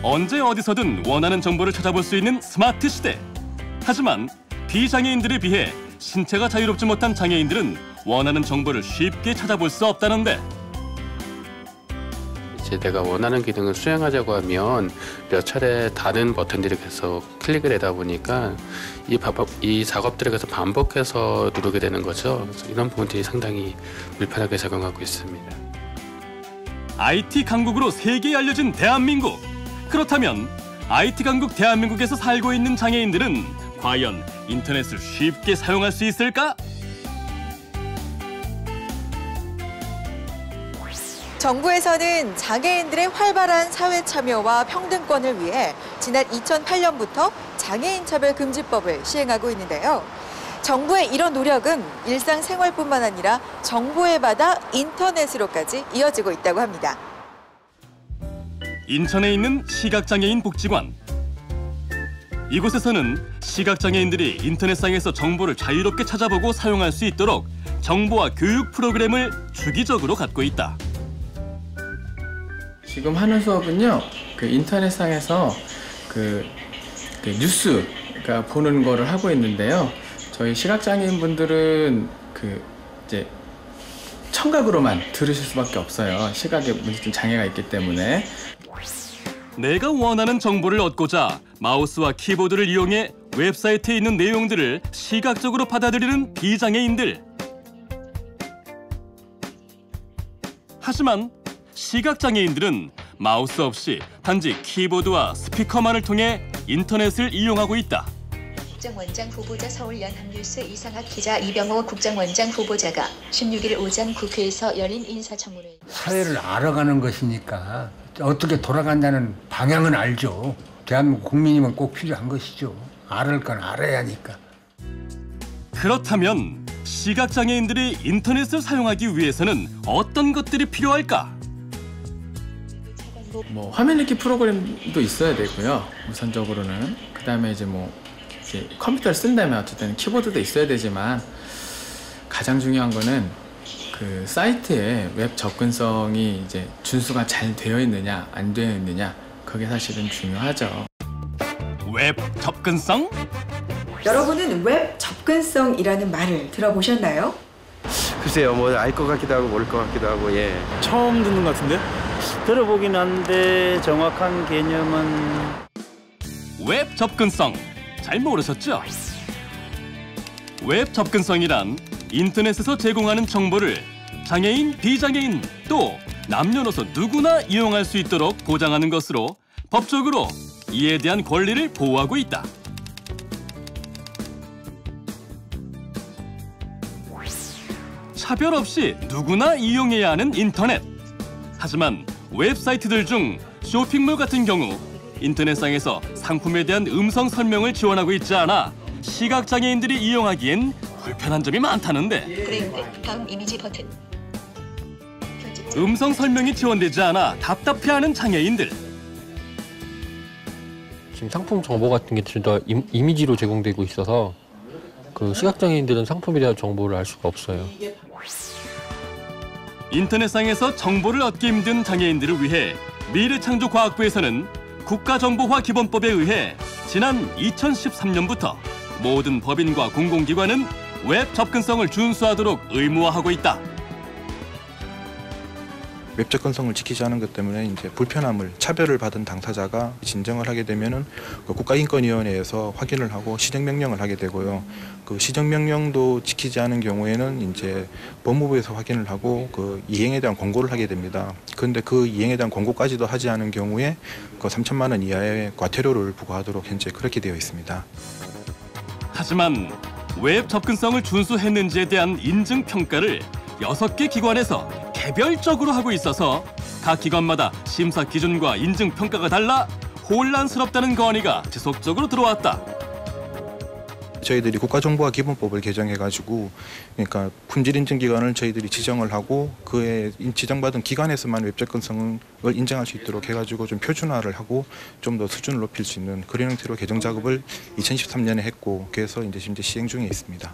언제 어디서든 원하는 정보를 찾아볼 수 있는 스마트 시대. 하지만 비장애인들에 비해 신체가 자유롭지 못한 장애인들은 원하는 정보를 쉽게 찾아볼 수 없다는데, 이제 내가 원하는 기능을 수행하자고 하면 몇 차례 다른 버튼들이 계속 클릭을 하다 보니까 이 작업들을 계속 반복해서 누르게 되는 거죠. 그래서 이런 부분들이 상당히 불편하게 작용하고 있습니다. IT 강국으로 세계에 알려진 대한민국. 그렇다면 IT 강국 대한민국에서 살고 있는 장애인들은 과연 인터넷을 쉽게 사용할 수 있을까? 정부에서는 장애인들의 활발한 사회 참여와 평등권을 위해 지난 2008년부터 장애인차별금지법을 시행하고 있는데요. 정부의 이런 노력은 일상생활뿐만 아니라 정보의 바다 인터넷으로까지 이어지고 있다고 합니다. 인천에 있는 시각장애인 복지관. 이곳에서는 시각장애인들이 인터넷상에서 정보를 자유롭게 찾아보고 사용할 수 있도록 정보와 교육 프로그램을 주기적으로 갖고 있다. 지금 하는 수업은요, 인터넷상에서 뉴스 보는 거를 하고 있는데요. 저희 시각장애인 분들은 이제 청각으로만 들으실 수밖에 없어요. 시각에 문제점 장애가 있기 때문에. 내가 원하는 정보를 얻고자 마우스와 키보드를 이용해 웹사이트에 있는 내용들을 시각적으로 받아들이는 비장애인들. 하지만 시각장애인들은 마우스 없이 단지 키보드와 스피커만을 통해 인터넷을 이용하고 있다. 국정원장 후보자 서울연합뉴스 이상학 기자 이병호 국정원장 후보자가 16일 오전 국회에서 열린 인사청문회. 사회를 알아가는 것이니까 어떻게 돌아간다는 방향은 알죠. 대한민국 국민이면 꼭 필요한 것이죠. 알을 건 알아야 하니까. 그렇다면 시각장애인들이 인터넷을 사용하기 위해서는 어떤 것들이 필요할까? 화면 읽기 프로그램도 있어야 되고요. 우선적으로는. 그다음에 이제 컴퓨터를 쓴다면 어쨌든 키보드도 있어야 되지만 가장 중요한 거는 사이트에 웹 접근성이 이제 준수가 잘 되어 있느냐 안 되어 있느냐, 그게 사실은 중요하죠. 웹 접근성? 여러분은 웹 접근성이라는 말을 들어보셨나요? 글쎄요, 알 것 같기도 하고 모를 것 같기도 하고, 예. 처음 듣는 것 같은데? 들어보긴 한데 정확한 개념은... 웹 접근성, 잘 모르셨죠? 웹 접근성이란 인터넷에서 제공하는 정보를 장애인, 비장애인, 또 남녀노소 누구나 이용할 수 있도록 보장하는 것으로 법적으로 이에 대한 권리를 보호하고 있다. 차별 없이 누구나 이용해야 하는 인터넷. 하지만 웹사이트들 중 쇼핑몰 같은 경우 인터넷상에서 상품에 대한 음성 설명을 지원하고 있지 않아 시각장애인들이 이용하기엔 불편한 점이 많다는데, 브레인드 다음 이미지 버튼. 음성 설명이 지원되지 않아 답답해하는 장애인들. 지금 상품 정보 같은 게 진짜 이미지로 제공되고 있어서 시각장애인들은 상품에 대한 정보를 알 수가 없어요. 인터넷상에서 정보를 얻기 힘든 장애인들을 위해 미래창조과학부에서는 국가정보화 기본법에 의해 지난 2013년부터 모든 법인과 공공기관은 웹 접근성을 준수하도록 의무화하고 있다. 웹 접근성을 지키지 않은 것 때문에 이제 불편함을, 차별을 받은 당사자가 진정을 하게 되면은 국가인권위원회에서 확인을 하고 시정명령을 하게 되고요. 그 시정명령도 지키지 않은 경우에는 이제 법무부에서 확인을 하고 이행에 대한 권고를 하게 됩니다. 그런데 그 이행에 대한 권고까지도 하지 않은 경우에 3천만 원 이하의 과태료를 부과하도록 현재 그렇게 되어 있습니다. 하지만 웹 접근성을 준수했는지에 대한 인증 평가를 6개 기관에서 개별적으로 하고 있어서 각 기관마다 심사 기준과 인증 평가가 달라 혼란스럽다는 건의가 지속적으로 들어왔다. 저희들이 국가정보화 기본법을 개정해가지고, 그러니까 품질인증기관을 저희들이 지정을 하고 그에 지정받은 기관에서만 웹 접근성을 인정할 수 있도록 해가지고 좀 표준화를 하고 좀 더 수준을 높일 수 있는 그런 형태로 개정 작업을 2013년에 했고, 그래서 이제 지금 시행 중에 있습니다.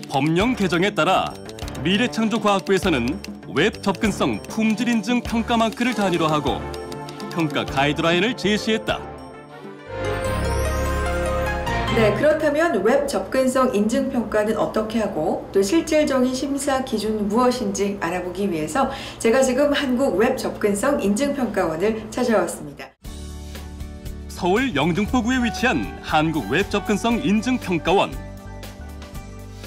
법령 개정에 따라 미래창조과학부에서는 웹 접근성 품질 인증 평가 마크를 단위로 하고 평가 가이드라인을 제시했다. 네, 그렇다면 웹 접근성 인증 평가는 어떻게 하고 또 실질적인 심사 기준은 무엇인지 알아보기 위해서 제가 지금 한국 웹 접근성 인증 평가원을 찾아왔습니다. 서울 영등포구에 위치한 한국 웹 접근성 인증 평가원.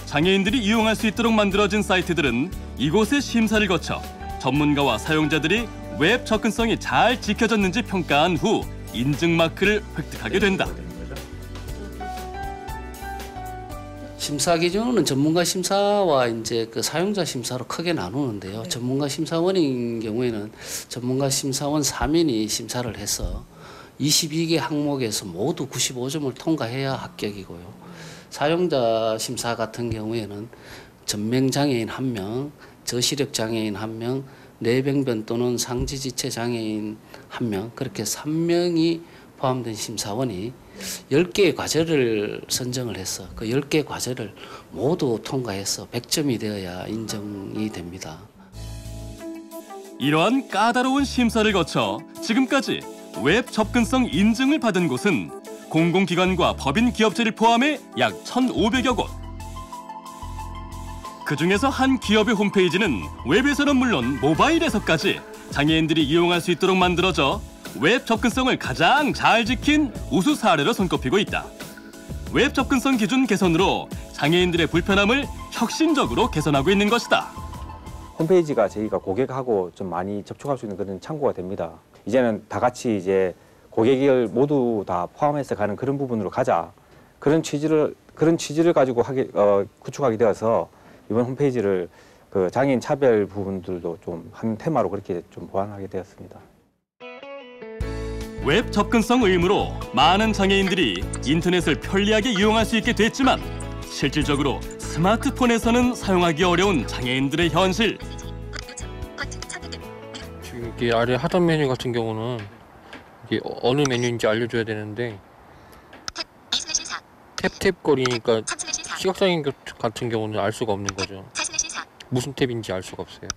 장애인들이 이용할 수 있도록 만들어진 사이트들은 이곳의 심사를 거쳐 전문가와 사용자들이 웹 접근성이 잘 지켜졌는지 평가한 후 인증 마크를 획득하게 된다. 심사 기준은 전문가 심사와 이제 그 사용자 심사로 크게 나누는데요. 전문가 심사원인 경우에는 전문가 심사원 3인이 심사를 해서 22개 항목에서 모두 95점을 통과해야 합격이고요. 사용자 심사 같은 경우에는 전명장애인 1명, 저시력 장애인 1명, 뇌병변 또는 상지지체 장애인 1명, 그렇게 3명이 포함된 심사원이 10개의 과제를 선정을 해서 그 10개 과제를 모두 통과해서 100점이 되어야 인정이 됩니다. 이러한 까다로운 심사를 거쳐 지금까지 웹 접근성 인증을 받은 곳은 공공기관과 법인 기업체를 포함해 약 1,500여 곳. 그중에서 한 기업의 홈페이지는 웹에서는 물론 모바일에서까지 장애인들이 이용할 수 있도록 만들어져 웹 접근성을 가장 잘 지킨 우수 사례로 손꼽히고 있다. 웹 접근성 기준 개선으로 장애인들의 불편함을 혁신적으로 개선하고 있는 것이다. 홈페이지가 저희가 고객하고 좀 많이 접촉할 수 있는 그런 창구가 됩니다. 이제는 다 같이 이제 고객을 모두 다 포함해서 가는 그런 부분으로 가자. 그런 취지를 가지고 구축하게 되어서 이번 홈페이지를 그 장애인 차별 부분들도 좀 한 테마로 그렇게 좀 보완하게 되었습니다. 웹 접근성 의무로 많은 장애인들이 인터넷을 편리하게 이용할 수 있게 됐지만 실질적으로 스마트폰에서는 사용하기 어려운 장애인들의 현실. 지금 이게 아래 하단 메뉴 같은 경우는 이게 어느 메뉴인지 알려줘야 되는데 탭탭 거리니까 시각장애인 같은 경우는 알 수가 없는 거죠. 무슨 탭인지 알 수가 없어요.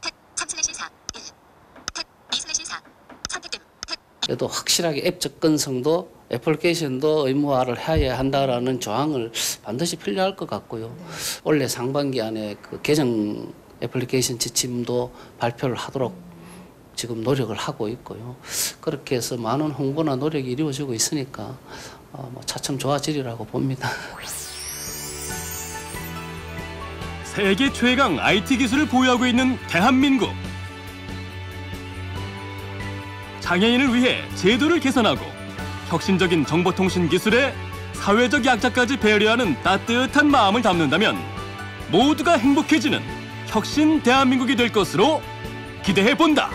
그래도 확실하게 앱 접근성도 애플리케이션도 의무화를 해야 한다라는 조항을 반드시 필요할 것 같고요. 올해 상반기 안에 그 개정 애플리케이션 지침도 발표를 하도록 지금 노력을 하고 있고요. 그렇게 해서 많은 홍보나 노력이 이루어지고 있으니까 차츰 좋아지리라고 봅니다. 세계 최강 IT 기술을 보유하고 있는 대한민국. 장애인을 위해 제도를 개선하고 혁신적인 정보통신 기술에 사회적 약자까지 배려하는 따뜻한 마음을 담는다면 모두가 행복해지는 혁신 대한민국이 될 것으로 기대해본다.